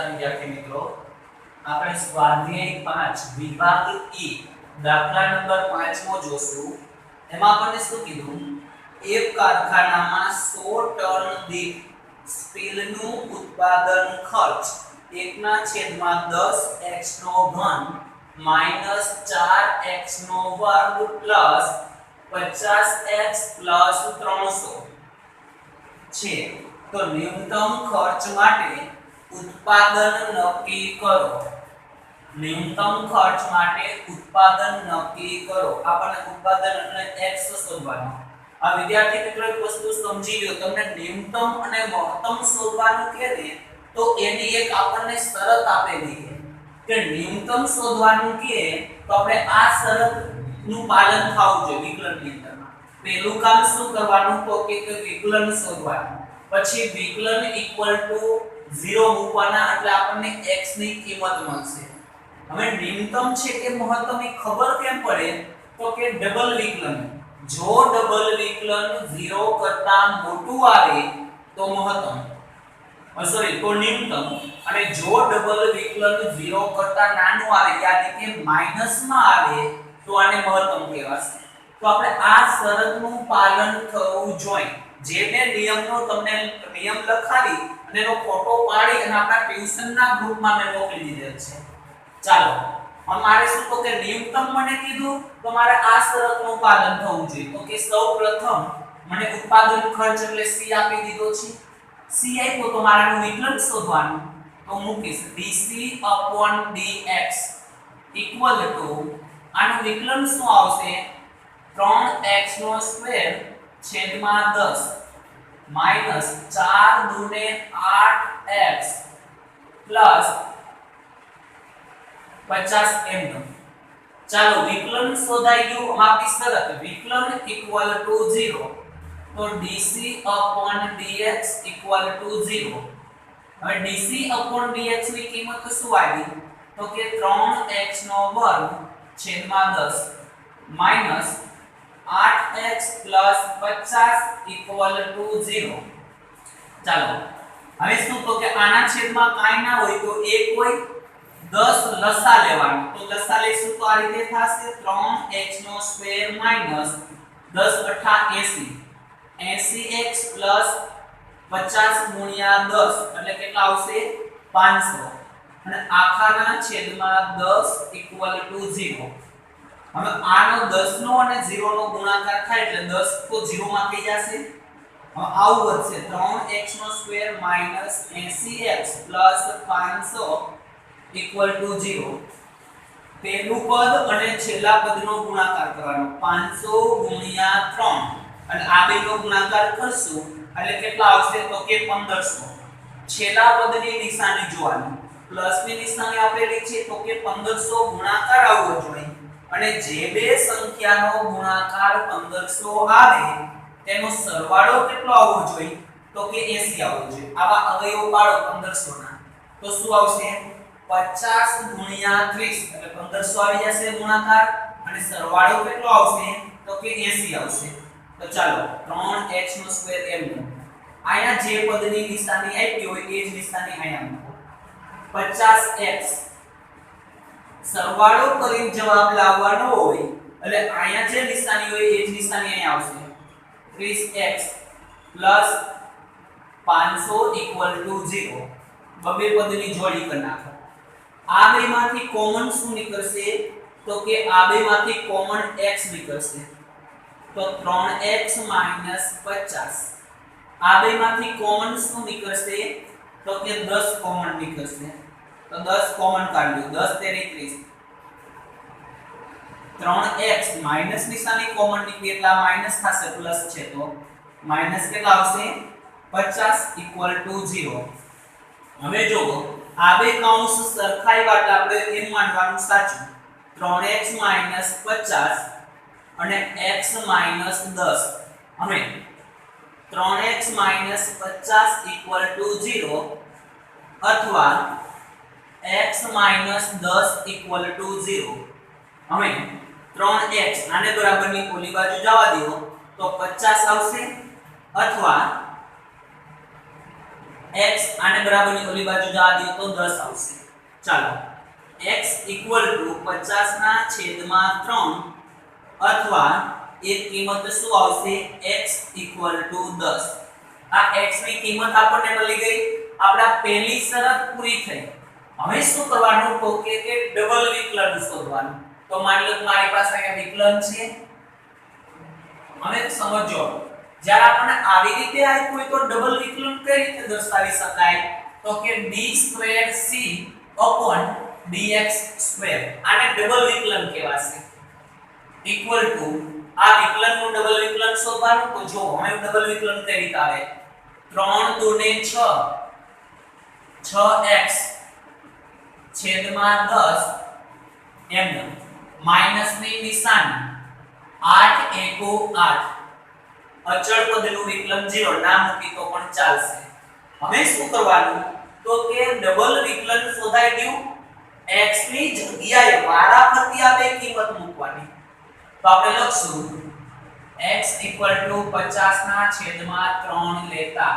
વિદ્યાર્થી મિત્રો આપણે સ્વાધ્યાય 5 વિભાગ E દાખલા નંબર 5 મો જોશું. એમાં આપણને શું કીધું? એક કારખાનામાં 100 ટન દીઠ સ્ટીલનું ઉત્પાદન ખર્ચ 1/10x નો ઘન -4x નો વર્ગ 50x 300 છે. તો ન્યૂનતમ ખર્ચ માટે उत्पादन नक्की करो. न्यूनतम खर्च माटे उत्पादन नक्की करो. आपने उत्पादन એટલે x શોધવાનું. આ વિદ્યાર્થી મિત્રો એક વસ્તુ સમજી લ્યો, તમને ન્યૂનતમ અને મહત્તમ શોધવાનું કહે ને તો એની એક આપણને શરત આપેલી છે કે ન્યૂનતમ શોધવાનું કહે તો આપણે આ શરતનું પાલન થવું જોઈએ વિકલનની અંદરમાં. પહેલું કામ શું કરવાનું તો કે વિકલન શોધવાનું. પછી વિકલન ઇક્વલ ટુ 0 મૂકવાના એટલે આપણને x ની કિંમત મળશે. હવે ન્યૂનતમ છે કે મહત્તમ એ ખબર કેમ પડે તો કે ડબલ વિકલન. જો ડબલ વિકલન 0 કરતા મોટું આવે તો મહત્તમ, સોરી તો ન્યૂનતમ, અને જો ડબલ વિકલન 0 કરતા નાનું આવે યાની કે માઈનસ માં આવે તો આને મહત્તમ કહેવાશે. તો આપણે આ શરતનું પાલન થવું જોઈએ. જે મેં નિયમનો તમને નિયમ લખાવી અને એનો ફોટો પાડી અને આપણા ટ્યુશનના ગ્રુપમાં મેં મોકલી દીધેલ છે. ચાલો અમારે શું તો કે ન્યૂનતમ મને કીધું તો મારે આ શરતનું પાલન થવું જોઈએ. તો કે સૌપ્રથમ મને ઉત્પાદન ખર્ચ એટલે C આપી દીધો છે. C આપ્યો તો મારાનું વિકલન શોધવાનું. તો મૂકીશ dc/dx ઇક્વલ ટુ આનું વિકલન શું આવશે 3x² છેદમાં 10 माइनस 4 दूने 8x प्लस 50 m. चलो विकलन शोधाई गयो. हमारी शरत विकलन इक्वल टू 0 तो dc/dx इक्वल टू 0. હવે dc/dx ની કિંમત શું આવી તો કે 3x નો વર્ગ છેદમાં 10 minus 8x plus 50 equal to 0. ચાલો હવે શું તો કે આના છેદમાં કાઈ ના હોય તો 1 હોય 10 લસા લેવાનું. તો લસા લઈશું તો આ રીતે થશે 3x² minus 10 * 80 80x plus 50 ગુણ્યા 10 એટલે કેટલા આવશે 500 અને આખાના છેદમાં 10 equal to 0. હવે આનો 10 નો અને 0 નો ગુણાકાર થાય એટલે 10 તો 0 માં થઈ જશે. હવે આવું વધશે 3x² minus 80x plus 500 equal to 0. પહેલું પદ અને છેલ્લા પદનો ગુણાકાર કરવાનો 500 ગુણ્યા 3 અને આ બેનો ગુણાકાર કરશું એટલે કેટલા આવશે તો કે 1500. છેલ્લા પદની નિશાની જોવાની, પ્લસ ની નિશાની આપેલી છે તો કે 1500 ગુણાકાર આવવો જોઈએ. અને જે બે સંખ્યાનો ગુણાકાર 1500 આવે તેનો સરવાળો કેટલો આવવો જોઈએ તો કે 80 આવવો જોઈએ. આવા અવયવો પાડો 1500 ના તો શું આવશે 50 ગુણ્યા 30 એટલે 1500 આવી જશે ગુણાકાર અને સરવાળો કેટલો આવશે તો કે 80 આવશે. તો ચાલો 3x² m આયા જે પદની નિશાની આપી હોય એ જ નિશાની આયા મૂકો 50x સરવાળો કરીને જવાબ લાવવાનો હોય એટલે અહીંયા જે નિશાની હોય એ જ નિશાની અહીંયા આવશે 30x 500 equal to 0. બબે પદની જોડી કરી નાખો. આ બેમાંથી કોમન શું નીકળશે તો કે આ બેમાંથી કોમન x નીકળશે તો 3x - 50. આ બેમાંથી કોમન શું નીકળશે તો કે 10 કોમન નીકળશે તો 10 કોમન કાઢ્યું 10 તેરી 30. 3x માઈનસ નિશાની કોમન નીકળી એટલે માઈનસ થશે પ્લસ છે તો માઈનસ કેટલા આવશે 50 equal to 0. હવે જો આ બે કૌંસ સરખાઈ વાટ આપણે એમ માનવાનું સાચું 3x - 50 અને x - 10. હવે 3x - 50 equal to 0 અથવા x - 10 equal to 0. હવે 3x આને બરાબરની ઓલી બાજુ જવા દો તો 50 આવશે અથવા x આને બરાબરની ઓલી બાજુ જવા દો તો 10 આવશે. ચાલો x = 50 ના છેદમાં 3 અથવા એક કિંમત શું આવશે x = 10. આ x ની કિંમત આપણને મળી ગઈ. આપણા પહેલી શરત પૂરી થઈ. હવે શું કરવાનું તો કે ડબલ વિકલન શોધવાનું. તો માની લો મારી પાસે અહીંયા વિકલન છે. હવે સમજો જ્યારે આપણને આવી રીતે આપ્યું હોય તો ડબલ વિકલન કઈ રીતે દર્શાવી શકાય તો કે d²c/dx². આને ડબલ વિકલન કહેવાશે. ઇક્વલ ટુ આ વિકલનનું ડબલ વિકલન શોધવાનું. તો જો હવે ડબલ વિકલન કઈ રીતે આવે 3 × 2 = 6 6x છેદમાં 10 એમ માઈનસ ની નિશાની 8 * 8 અચળ પદનું વિકલન 0 ના મૂકી તો પણ ચાલશે. હવે શું કરવાનું તો કે ડબલ વિકલન શોધાઈ ગયું. x ની જગ્યાએ વારાફરતી આ બે કિંમત મૂકવાની. તો આપણે લખશું x = 50 ના છેદમાં 3 લેતા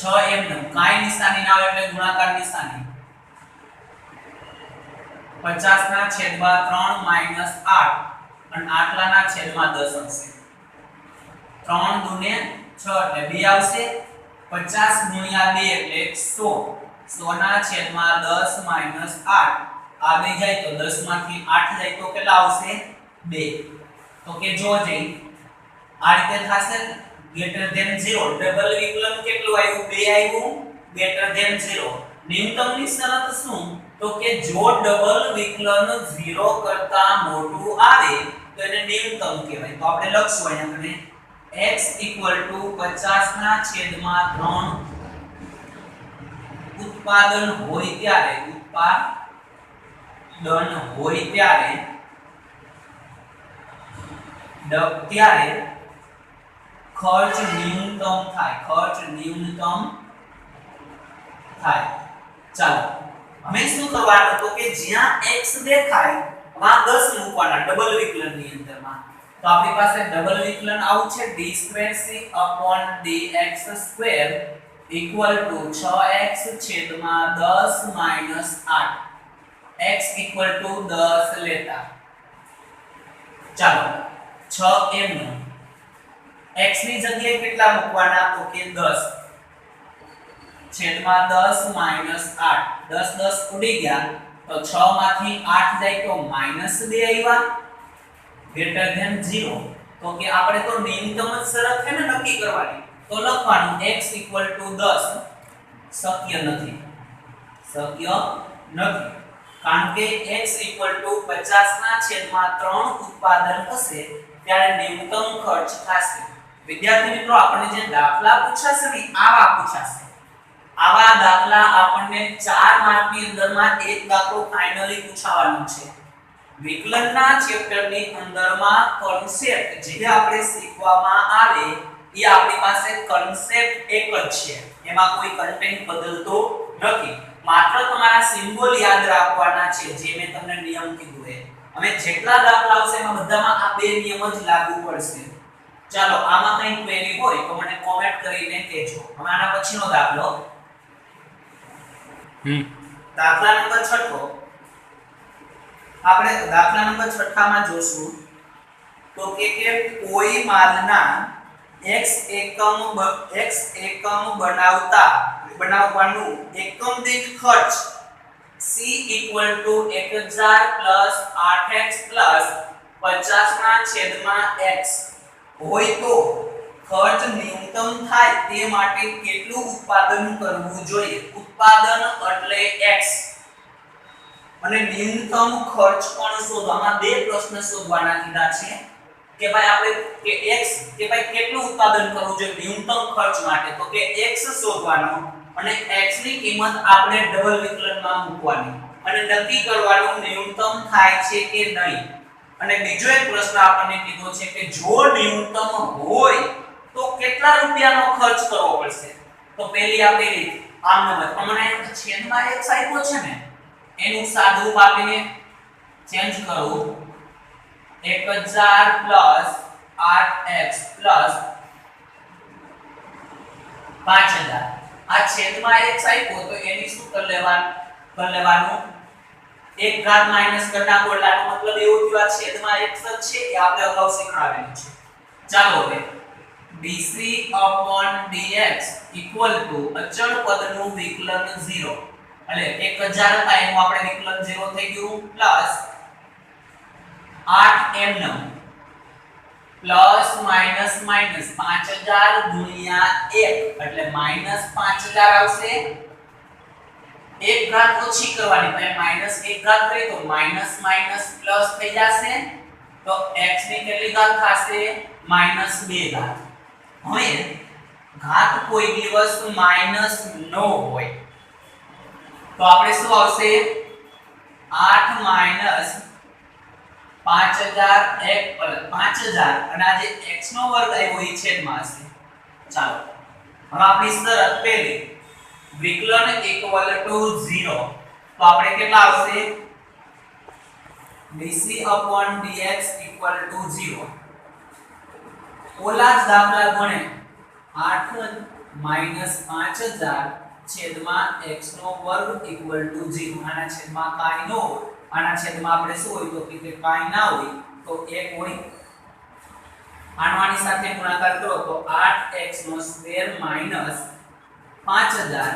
6 એમ કાઈ નિશાની ના આવે એટલે ગુણાકાર નિશાની 50 ના છેદમાં 3 માઈનસ 8 અને આટલાના છેદમાં 10 આવશે. 3 × 2 = 6 એટલે 2 આવશે. 50 × 2 એટલે 100. 100 ના છેદમાં 10 માઈનસ 8 આ બે જાય તો 10 માંથી 8 જાય તો કેટલા આવશે 2. તો કે જો જઈ આ રીતે થશે >0. ડબલ વિકલન કેટલું આવ્યું 2 આવ્યું >0. ન્યૂનતમની શરત શું તો કે જો ડબલ વિકલન 0 કરતા મોટું આવે તો એને ન્યૂનતમ કહેવાય. તો આપણે લખશું અહીંયા કને x = 50 ના છેદમાં 3 ઉત્પાદન હોય ત્યારે ખર્ચ ન્યૂનતમ થાય. ચાલો હવે શું કરવાનું તો કે જ્યાં x દેખાય માં 10 મૂકવાના ડબલ વિકલનની અંદરમાં. તો આપણી પાસે ડબલ વિકલન આવું છે d²c/dx² = 6x છેદમાં 10 માઈનસ 8 x = 10 લેતા. ચાલો 6 એમ x ની જગ્યાએ કેટલા મૂકવાના તો કે 10 છેદમાં 10 માઈનસ 8 10 10 ઉડી ગયા તો 6 માંથી 8 જાય તો -2 આવ્યા >0. તો કે આપણે તો ન્યૂનતમ જ શરત છે ને નક્કી કરવાની. તો લખવાનું x = 10 શક્ય નથી કારણ કે x = 50 ના છેદમાં 3 ઉત્પાદન થશે ત્યારે ન્યૂનતમ ખર્ચ થશે. વિદ્યાર્થી મિત્રો આપણને જે દાખલા પૂછાશે ને આવા પૂછાશે. આવા દાખલા આપણને 4 માર્કની અંદરમાં એક દાખલો ફાઇનલી પૂછાવાનો છે. વિકલનના ચેપ્ટરની અંદરમાં કોન્સેપ્ટ જે આપણે શીખવામાં આવે એ આપણી પાસે કોન્સેપ્ટ એક જ છે. એમાં કોઈ કન્ટેન્ટ બદલતો નથી. માત્ર તમારા સિમ્બોલ યાદ રાખવાના છે જે મેં તમને નિયમ કીધું છે. અમે જેટલા દાખલા આવશે એમાં બધામાં આ બે નિયમ જ લાગુ પડશે. ચાલો આમાં કંઈ ક્વેરી હોય તો મને કોમેન્ટ કરીને કહેજો. હવે આના પછીનો દાખલો દાખલા નંબર 6. આપણે દાખલા નંબર 6 માં જોશું તો કે કોઈ માલના x એકમ બનાવવાનું એકમ દીઠ ખર્ચ c = 1000 + 8x + 50/x હોય તો ખર્ચ ન્યૂનતમ થાય તે માટે કેટલું ઉત્પાદન કરવું જોઈએ. ઉત્પાદન એટલે x અને ન્યૂનતમ ખર્ચ પણ શોધવામાં બે પ્રશ્ન શોધવાના કીધા છે કે ભાઈ આપણે કે x કે ભાઈ કેટલું ઉત્પાદન કરવું જોઈએ ન્યૂનતમ ખર્ચ માટે. તો કે x શોધવાનો અને x ની કિંમત આપણે ડબલ વિકલનમાં મૂકવાની અને નક્કી કરવાનું ન્યૂનતમ થાય છે કે નહીં. અને બીજો એક પ્રશ્ન આપણને કીધો છે કે જો ન્યૂનતમ હોય તો કેટલા રૂપિયાનો ખર્ચ કરવો પડશે. તો પહેલી આપણી રીત આમ નંબર તમને છેદમાં x આપ્યો છે ને એનું સાદું રૂપ આપીને ચેન્જ કરું 1000 + 8x + 5000 આ છેદમાં x આપ્યો તો એની શું કરી લેવાનું એક ઘાત માઈનસ કરી નાખો એટલે આનો મતલબ એવું થયું આ છેદમાં x જ છે એ આપણે અગાઉ શીખવાડેલું છે ચાલો હવે dc dx અચળ પદનું વિકલન 0 એટલે 1000 હતા એનું આપણે વિકલન 0 થઈ ગયું plus 8n plus minus minus 5000 ગુણ્યા 1 એટલે માઈનસ 5000 આવશે એક ઘાત ઓછી કરવાની એટલે માઈનસ એક ઘાત કરી તો માઈનસ માઈનસ પ્લસ થઈ જશે તો x ની કેટલી ઘાત થશે માઈનસ 2 ઘાત હવે ઘાત કોઈ દિવસ માઈનસ ન હોય તો આપણે શું આવશે 8 માઈનસ 5000 અને આ જે x નો વર્ગ આવ્યો એ છેદમાં હશે ચાલો હવે આપણી શરત પહેલી વિકલન ઇક્વલ ટુ 0 તો આપણે કેટલા આવશે dc dx ઇક્વલ ટુ 0 ઓલા જ દાખલા ગણે 8 માઈનસ 5000 છેદમાં x નો વર્ગ ઇક્વલ ટુ 0 આના છેદમાં કાઈ ન હોય આના છેદમાં આપણે શું હોય તો કે કાઈ ના હોય તો 1 હોય આનો આની સાથે ગુણાકાર કરો તો 8x નો સ્ક્વેર માઈનસ 5000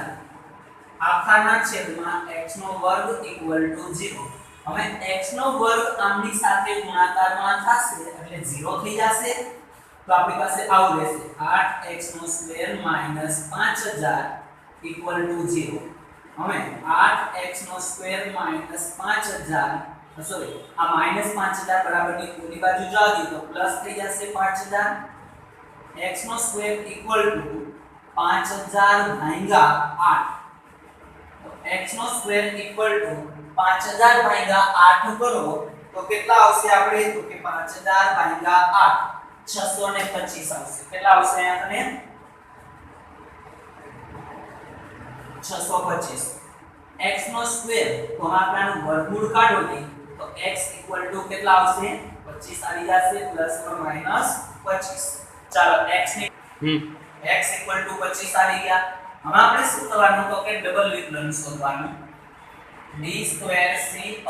આખાના છેદમાં x નો વર્ગ ઇક્વલ ટુ 0 હવે x નો વર્ગ આમની સાથે ગુણાકારમાં થશે એટલે 0 થઈ જશે તો આપણી પાસે આવું રહેશે 8x નો સ્ક્વેર માઈનસ 5000 ઇક્વલ ટુ 0 હવે 8x નો સ્ક્વેર માઈનસ 5000 સોરી આ માઈનસ 5000 બરાબરની ઓલી બાજુ જવા દઈએ તો પ્લસ થઈ જશે 5000 x નો સ્ક્વેર ઇક્વલ ટુ 5000 ભાગ્યા 8 તો x નો સ્ક્વેર ઇક્વલ ટુ 5000 ભાગ્યા 8 કરો તો કેટલા આવશે આપણે તો કે 5000 ભાગ્યા 8 625 આવશે કેટલા આવશે અહીંયા તને 625 x નો સ્ક્વેર તો આપણને વર્ગમૂળ કાઢો દે તો x ઇક્વલ ટુ કેટલા આવશે 25 આવી જશે પ્લસ or માઈનસ 25 ચાલો x ની x ઇક્વલ ટુ 25 આવી ગયા હવે આપણે શું કરવાનું તો કે ડબલ વિકલન શોધવાનું d સ્ક્વેર c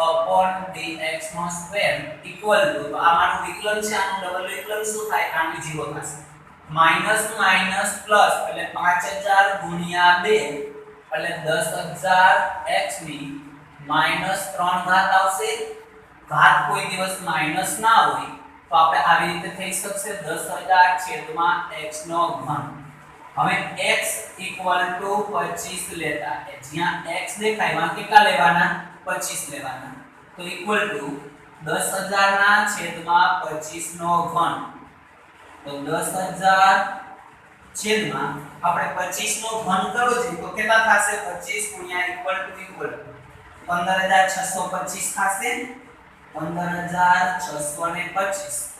dx નો સ્ક્વેર ઇક્વલ ટુ તો આ મારું વિકલન છે આનું ડબલ વિકલન શું થાય આની 0 થશે માઈનસ માઈનસ પ્લસ એટલે 5000 ગુણ્યા 2 એટલે 10000 x ની માઈનસ 3 ઘાત આવશે ઘાત કોઈ દિવસ માઈનસ ના હોય તો આપણે આવી રીતે થઈ શકશે 10000 છેદમાં x નો ઘન હવે x ઇક્વલ ટુ 25 લેતા જ્યાં x દેખાય માં કેટલા લેવાના 25 લેવાના તો ઇક્વલ ટુ 10000 ના છેદમાં 25 નો ઘન તો 10000 છેદમાં આપણે 25 નો ઘન કરો છે તો કેટલા થશે 25 ગુણ્યા ઇક્વલ ટુ 15625 થશે 15625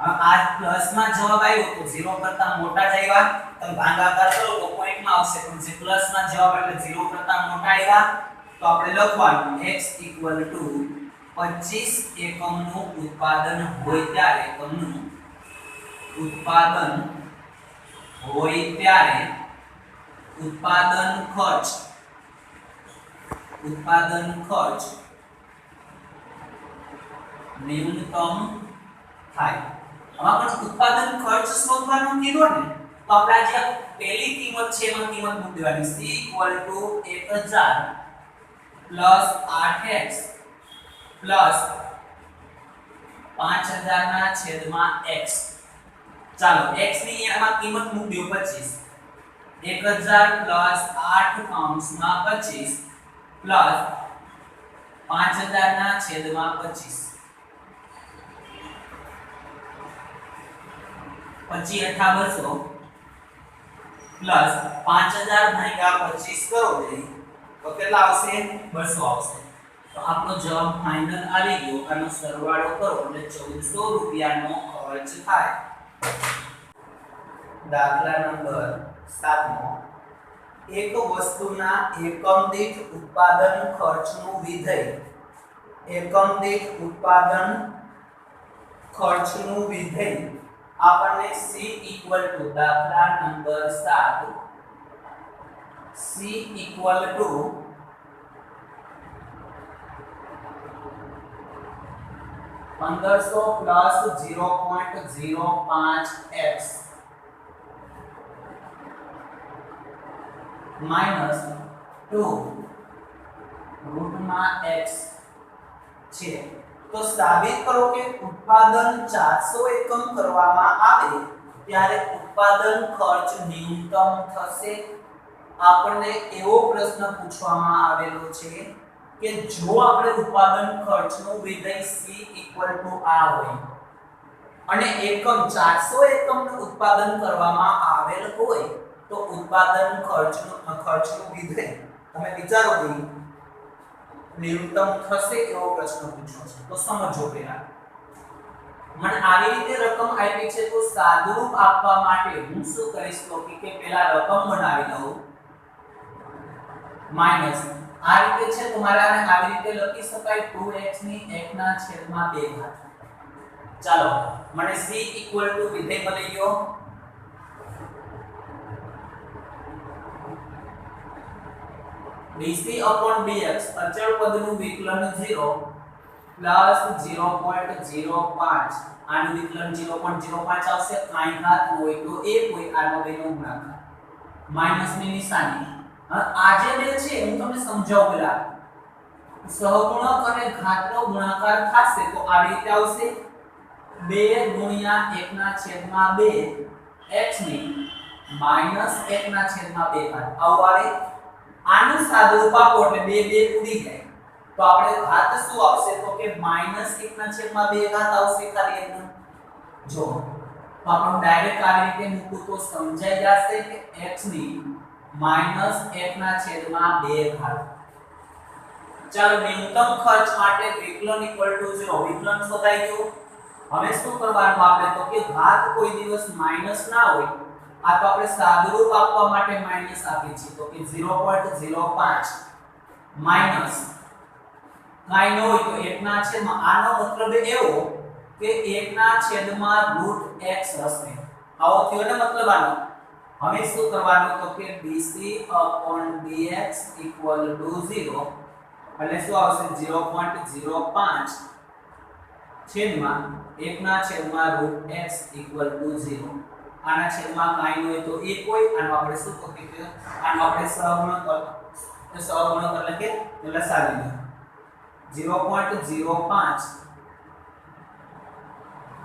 આ પ્લસ માં જવાબ આવ્યો તો 0 કરતા મોટા જ આવ્યા તમે ભાગાકાર કરો તો પોઈન્ટ માં આવશે પણ જે પ્લસ માં જવાબ એટલે 0 કરતા મોટા આવ્યા તો આપણે લખવાનું x 25 એકમનું ઉત્પાદન હોય ત્યારે ઉત્પાદન ખર્ચ ન્યૂનતમ થાય હવે પણ ઉત્પાદન ખર્ચ શોધવાનું કીધો ને તો આપણે જે પહેલી કિંમત છે એમાં કિંમત મૂકી દેવાની c 1000 8x 5000 ના છેદમાં x ચાલો x ની આમાં કિંમત મૂકી દો 25 1000 8 કૌંસમાં 25 5000 ના છેદમાં 25 25 8 200 5000 ભાગ્યા 25 કરો તો કેટલા આવશે 200 આવશે તો આપણો જવાબ ફાઇનલ આવી ગયો આનો સરવાળો કરો એટલે 1400 રૂપિયાનો ખર્ચ થાય દાખલા નંબર 7 એક વસ્તુના એકમ દીઠ ઉત્પાદન ખર્ચનું વિધેય આપણને c દાખલા number 7 c equal to 1500 plus 0.05x minus 2 root में x છે તો સાબિત કરો કે ઉત્પાદન 400 એકમ કરવામાં આવે ત્યારે ઉત્પાદન ખર્ચ ન્યૂનતમ થશે। આપણને એવો પ્રશ્ન પૂછવામાં આવેલો છે કે જો આપણે ઉત્પાદન ખર્ચનું વિધેય c આ હોય અને એકમ 400 એકમનું ઉત્પાદન કરવામાં આવેલ હોય તો ઉત્પાદન ખર્ચનું વિધેય તમે વિચારો કે न्यूनतम થશે એવો પ્રશ્ન પૂછ્યો છે તો સમજો પહેલા મને આવી રીતે રકમ આપી છે તો સાદુરૂપ આપવા માટે હું શું કરીશ તો કે પહેલા રકમ બનાવી લઉં માઈનસ આ રીતે છે તમારે આને આવી રીતે લખી શકાય 2x ની 1 ના છેદમાં 2 ઘાત। ચાલો મને c ઇક્વલ ટુ વિધેય મળી ગયો dc upon dx અચળ પદનું વિકલન 0 પ્લસ 0.05 આનું વિકલન 0.05 આવશે કાઈ ઘાત હોય તો 1 હોય આનો બેનો ગુણાકાર માઈનસ ની નિશાની। આ જે બે છે હું તમને સમજાવું પેલા સહગુણક અને ઘાતનો ગુણાકાર થશે તો આવી રીતે આવશે 2 ગુણ્યા 1 ના છેદમાં 2 x ની માઈનસ 1 ના છેદમાં 2 ઘાત આવું આવે। આનું સાદુરૂપ આપો એટલે 2 2 ઉડી જાય તો આપણે ઘાત શું આવશે તો કે માઈનસ 1 ના છેદમાં 2 ઘાત આવશે ખાલી એકદમ જો તો આપણે ડાયરેક્ટ આ રીતે મૂકું તો સમજાઈ જશે કે x ની માઈનસ 1 ના છેદમાં 2 ઘાત। ચાલો ન્યૂનતમ ખર્ચ માટે વિકલન ઇક્વલ ટુ 0 વિકલન શોધાઈ ગયું। હવે શું કરવાનું આપણે તો કે ઘાત કોઈ દિવસ માઈનસ ના હોય આ તો આપણે સાદુરૂપ આપવા માટે માઈનસ આપી છે તો કે 0.05 માઈનસ કાઈ ન હોય તો 1 ના છેદમાં આનો મતલબ એવો કે 1 ના છેદમાં √x હશે આવો થયો ને મતલબ આનો। હવે શું કરવાનું તો કે dc dx 0 એટલે શું આવશે 0.05 છેદમાં 1 ના છેદમાં √x 0 આના છેદમાં કાઈ ન હોય તો 1 હોય આનો આપણે શું કરીએ આનો આપણે સહગુણક એટલે કે લસાવી દો 0.05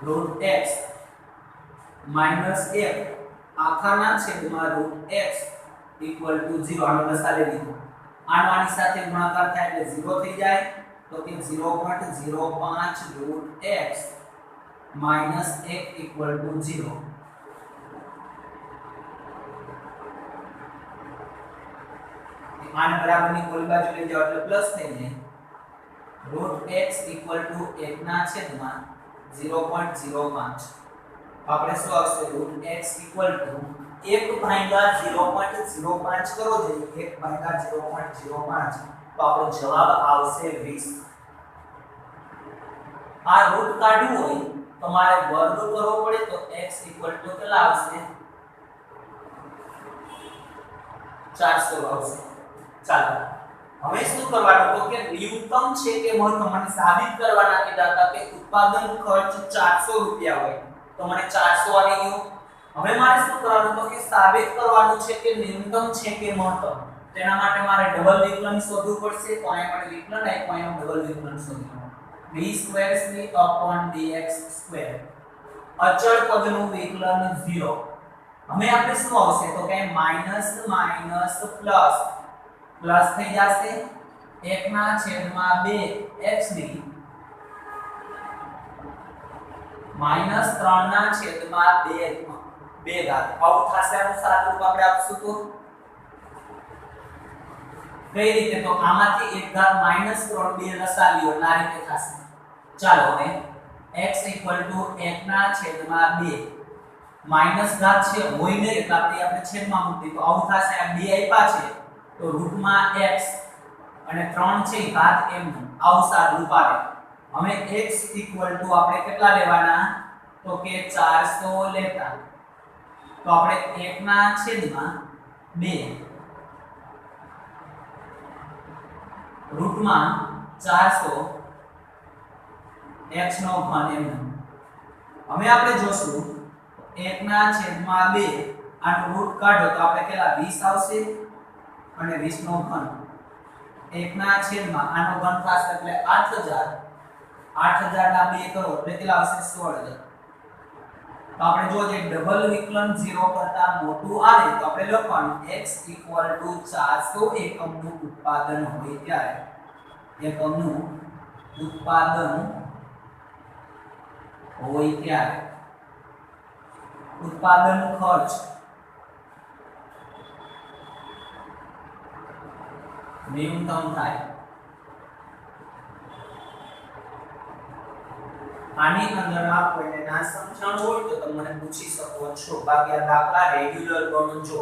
√x -1 આખાના છેદમાં √x 0 આનો લસાવી દીધો આનો આની સાથે ગુણાકાર થાય એટલે 0 થઈ જાય તો કે 0.05 √x -1 0 આને બરાબરની કોલી બાજુ લઈ જાઓ એટલે પ્લસ થઈ જાય √x 1 ના છેદમાં 0.05 આપણે શું આવશે √x 1 ભાગ્યા 0.05 કરો જોઈએ 1 ભાગ્યા 0.05 તો આપણો જવાબ આવશે 20। આ રૂટ કાઢવું હોય તમારે વર્ગ કરવો પડે તો x કેટલા આવશે 400 આવશે। ચાલો હવે શું કરવાનું તો કે ન્યૂનતમ છે કે મહત્તમ મને સાબિત કરવાના કીધા હતા કે ઉત્પાદન ખર્ચ 400 રૂપિયા હોય તો મને 400 આવી ગયું। હવે મારે શું કરવાનું તો કે સાબિત કરવાનું છે કે ન્યૂનતમ છે કે મહત્તમ તેના માટે મારે ડબલ વિકલન શોધવું પડશે તો અહીંયા માટે વિકલન આપ્યું અહીંયા ડબલ વિકલન શોધવાનું d2c/dx2 અચળ પદનું વિકલન 0। હવે આપણે શું આવશે તો કે માઈનસ માઈનસ પ્લસ પ્લસ થઈ જશે 1 ના છેદમાં 2 x ની માઈનસ 3 ના છેદમાં 2 ઘાત આવું થશે। આનું સાદુરૂપ આપણે આપશું તો કઈ રીતે તો આમાંથી 1 ઘાત -3 2 લસાવીઓ આ રીતે થશે। ચાલો હવે x 1 ના છેદમાં 2 માઈનસ ઘાત છે હોય નહીં એટલે આપણે છેદમાં મૂકી તો આવું થશે। આ 2 આપ્યા છે તો રૂટમાં x અને 3 છે ઘાત એમનું આવું સાદુરૂપ આવે। હવે x આપણે કેટલા લેવાના તો કે 400 લેતા તો આપણે 1 ના છેદમાં 2 રૂટમાં 400 x નો ઘન એમ. હવે આપણે જોશું 1/2 આનો રૂટ કાઢો તો આપણે કેટલા 20 આવશે અને 20 નો ઘન 1/2 આનો ઘન થશે એટલે 8000 8000 ના 2 કરો એટલે કેટલા આવશે 16000. તો આપણે જો જે ડબલ વિકલન 0 કરતા મોટું આવે તો આપણે લખવાનું x 400 એકમનું ઉત્પાદન હોય ત્યારે એકમનું ઉત્પાદન હોય ત્યારે ઉત્પાદન ખર્ચ ન્યૂનતમ થાય. આની અંદર કોઈને ના સમજણ હોય તો તમે મને પૂછી શકો છો. બાકી આ દાખલા રેગ્યુલર ગણજો.